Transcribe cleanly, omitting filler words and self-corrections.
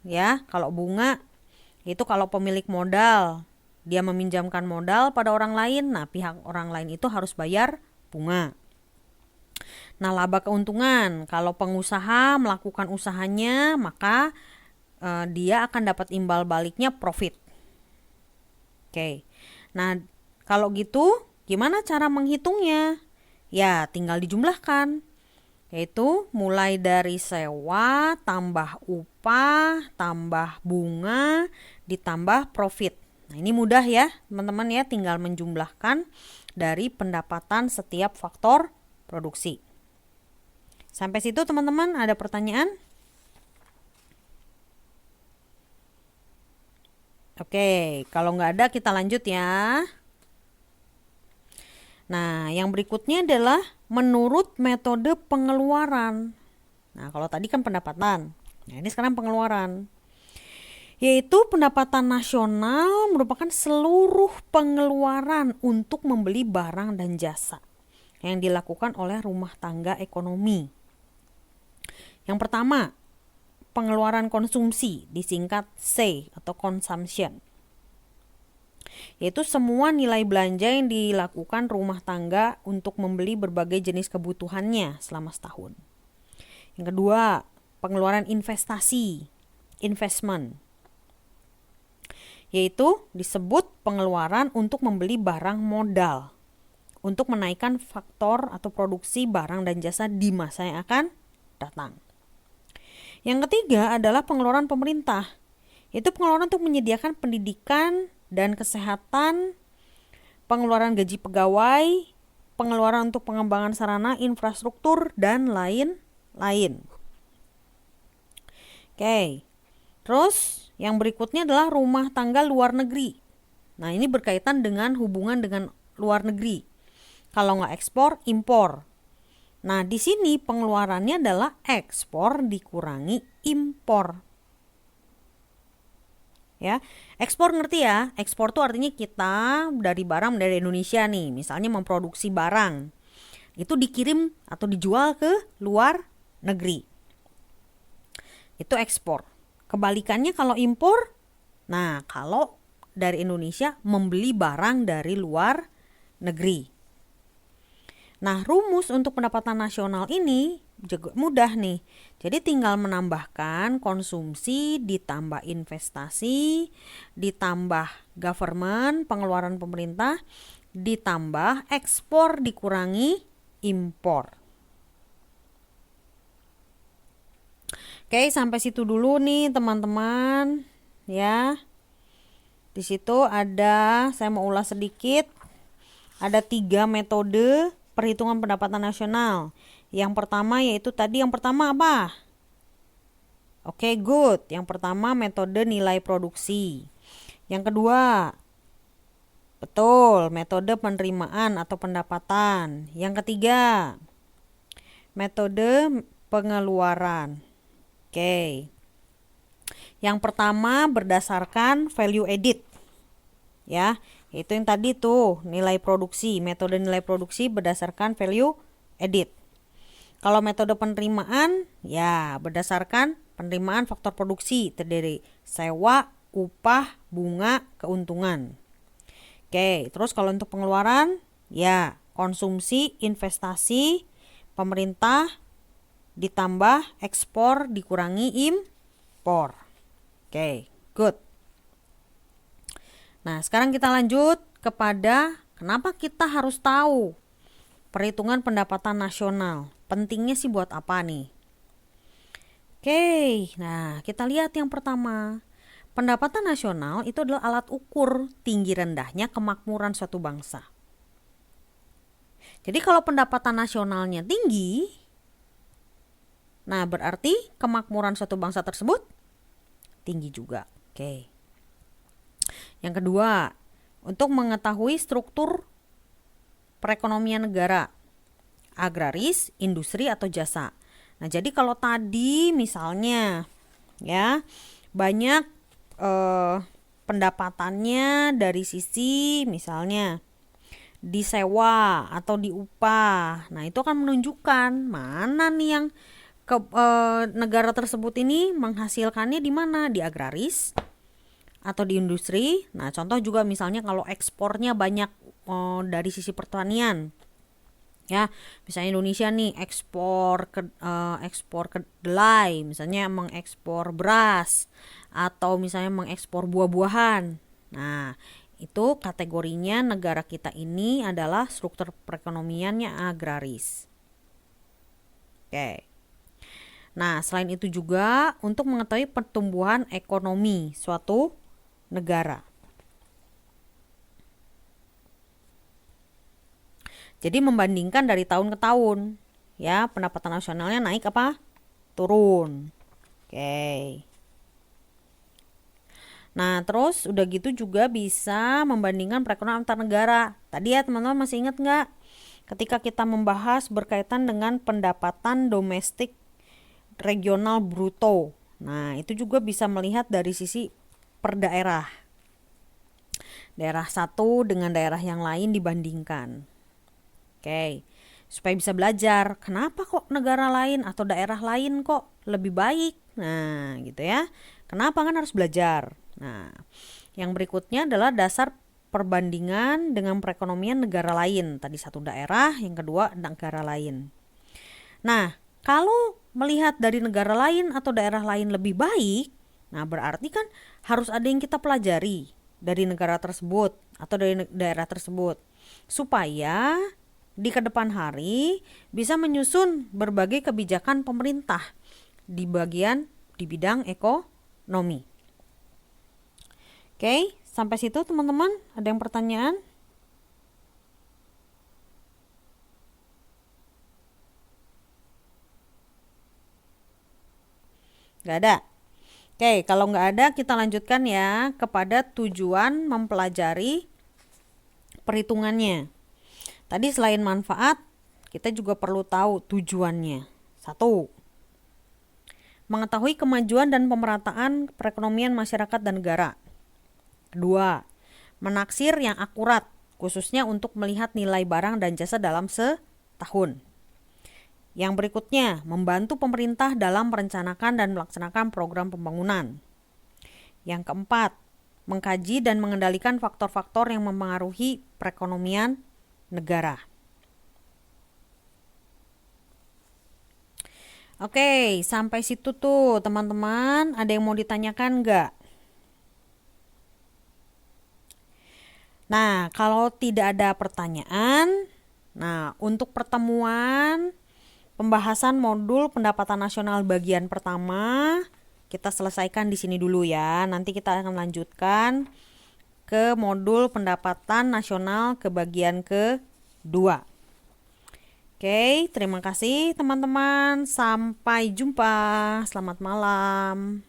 ya. Kalau bunga itu kalau pemilik modal dia meminjamkan modal pada orang lain, nah pihak orang lain itu harus bayar bunga. Nah, laba keuntungan, kalau pengusaha melakukan usahanya, maka dia akan dapat imbal baliknya profit. Oke. Nah, kalau gitu gimana cara menghitungnya? Ya, tinggal dijumlahkan. Yaitu mulai dari sewa, tambah upah, tambah bunga, ditambah profit. Nah, ini mudah ya, teman-teman ya, tinggal menjumlahkan dari pendapatan setiap faktor produksi. Sampai situ teman-teman ada pertanyaan? Oke, kalau nggak ada kita lanjut ya. Nah, yang berikutnya adalah menurut metode pengeluaran. Nah, kalau tadi kan pendapatan. Nah, ini sekarang pengeluaran. Yaitu pendapatan nasional merupakan seluruh pengeluaran untuk membeli barang dan jasa yang dilakukan oleh rumah tangga ekonomi. Yang pertama, pengeluaran konsumsi, disingkat C atau consumption. Yaitu semua nilai belanja yang dilakukan rumah tangga untuk membeli berbagai jenis kebutuhannya selama setahun. Yang kedua, pengeluaran investasi, investment. Yaitu disebut pengeluaran untuk membeli barang modal, untuk menaikkan faktor atau produksi barang dan jasa di masa yang akan datang. Yang ketiga adalah pengeluaran pemerintah, yaitu pengeluaran untuk menyediakan pendidikan dan kesehatan, pengeluaran gaji pegawai, pengeluaran untuk pengembangan sarana, infrastruktur, dan lain-lain. Oke, terus yang berikutnya adalah rumah tangga luar negeri. Nah, ini berkaitan dengan hubungan dengan luar negeri. Kalau nggak ekspor, impor. Nah, di sini pengeluarannya adalah ekspor dikurangi impor. Ya, ekspor ngerti ya? Ekspor itu artinya kita dari barang dari Indonesia nih, misalnya memproduksi barang. Itu dikirim atau dijual ke luar negeri. Itu ekspor. Kebalikannya kalau impor, nah kalau dari Indonesia membeli barang dari luar negeri. Nah, rumus untuk pendapatan nasional ini juga mudah nih. Jadi tinggal menambahkan konsumsi ditambah investasi, ditambah government, pengeluaran pemerintah, ditambah ekspor dikurangi impor. Oke, sampai situ dulu nih teman-teman ya. Di situ ada, saya mau ulas sedikit, ada 3 metode perhitungan pendapatan nasional. Yang pertama yaitu tadi, yang pertama apa? Oke, good. Yang pertama metode nilai produksi. Yang kedua, betul, metode penerimaan atau pendapatan. Yang ketiga, metode pengeluaran. Oke. Yang pertama berdasarkan value added. Ya, itu yang tadi tuh, nilai produksi, metode nilai produksi berdasarkan value added. Kalau metode penerimaan, ya berdasarkan penerimaan faktor produksi terdiri sewa, upah, bunga, keuntungan. Oke, terus kalau untuk pengeluaran, ya konsumsi, investasi, pemerintah, ditambah ekspor dikurangi impor. Oke, good. Nah, sekarang kita lanjut kepada kenapa kita harus tahu perhitungan pendapatan nasional. Pentingnya sih buat apa nih? Oke, nah kita lihat yang pertama. Pendapatan nasional itu adalah alat ukur tinggi rendahnya kemakmuran suatu bangsa. Jadi kalau pendapatan nasionalnya tinggi, nah berarti kemakmuran suatu bangsa tersebut tinggi juga. Oke. Yang kedua, untuk mengetahui struktur perekonomian negara, agraris, industri atau jasa. Nah, jadi kalau tadi misalnya ya banyak pendapatannya dari sisi misalnya disewa atau diupah. Nah, itu akan menunjukkan mana nih yang negara tersebut ini menghasilkannya di mana? Di agraris atau di industri. Nah, contoh juga misalnya kalau ekspornya banyak dari sisi pertanian. Ya, misalnya Indonesia nih ekspor kedelai, misalnya mengekspor beras atau misalnya mengekspor buah-buahan. Nah, itu kategorinya negara kita ini adalah struktur perekonomiannya agraris. Oke. Nah, selain itu juga untuk mengetahui pertumbuhan ekonomi suatu negara. Jadi membandingkan dari tahun ke tahun, ya, pendapatan nasionalnya naik apa? Turun. Oke. Nah, terus udah gitu juga bisa membandingkan perekonomian antar negara. Tadi ya teman-teman masih ingat nggak? Ketika kita membahas berkaitan dengan pendapatan domestik regional bruto. Nah, itu juga bisa melihat dari sisi per daerah. Daerah satu dengan daerah yang lain dibandingkan. Oke, supaya bisa belajar kenapa kok negara lain atau daerah lain kok lebih baik. Nah, gitu ya. Kenapa kan harus belajar. Nah, yang berikutnya adalah dasar perbandingan dengan perekonomian negara lain. Tadi satu daerah, yang kedua negara lain. Nah, kalau melihat dari negara lain atau daerah lain lebih baik, nah berarti kan harus ada yang kita pelajari dari negara tersebut atau dari daerah tersebut. Supaya di kedepan hari bisa menyusun berbagai kebijakan pemerintah di bidang ekonomi. Oke, sampai situ teman-teman, ada yang pertanyaan? Gak ada? Oke, kalau nggak ada kita lanjutkan ya kepada tujuan mempelajari perhitungannya. Tadi selain manfaat, kita juga perlu tahu tujuannya. 1. Mengetahui kemajuan dan pemerataan perekonomian masyarakat dan negara. 2. Menaksir yang akurat, khususnya untuk melihat nilai barang dan jasa dalam setahun. Yang berikutnya, membantu pemerintah dalam merencanakan dan melaksanakan program pembangunan. Yang keempat, mengkaji dan mengendalikan faktor-faktor yang mempengaruhi perekonomian negara. Oke, sampai situ tuh teman-teman. Ada yang mau ditanyakan nggak? Nah, kalau tidak ada pertanyaan, nah untuk pertemuan pembahasan modul pendapatan nasional bagian pertama kita selesaikan di sini dulu ya. Nanti kita akan lanjutkan ke modul pendapatan nasional ke bagian kedua. Oke, terima kasih teman-teman. Sampai jumpa. Selamat malam.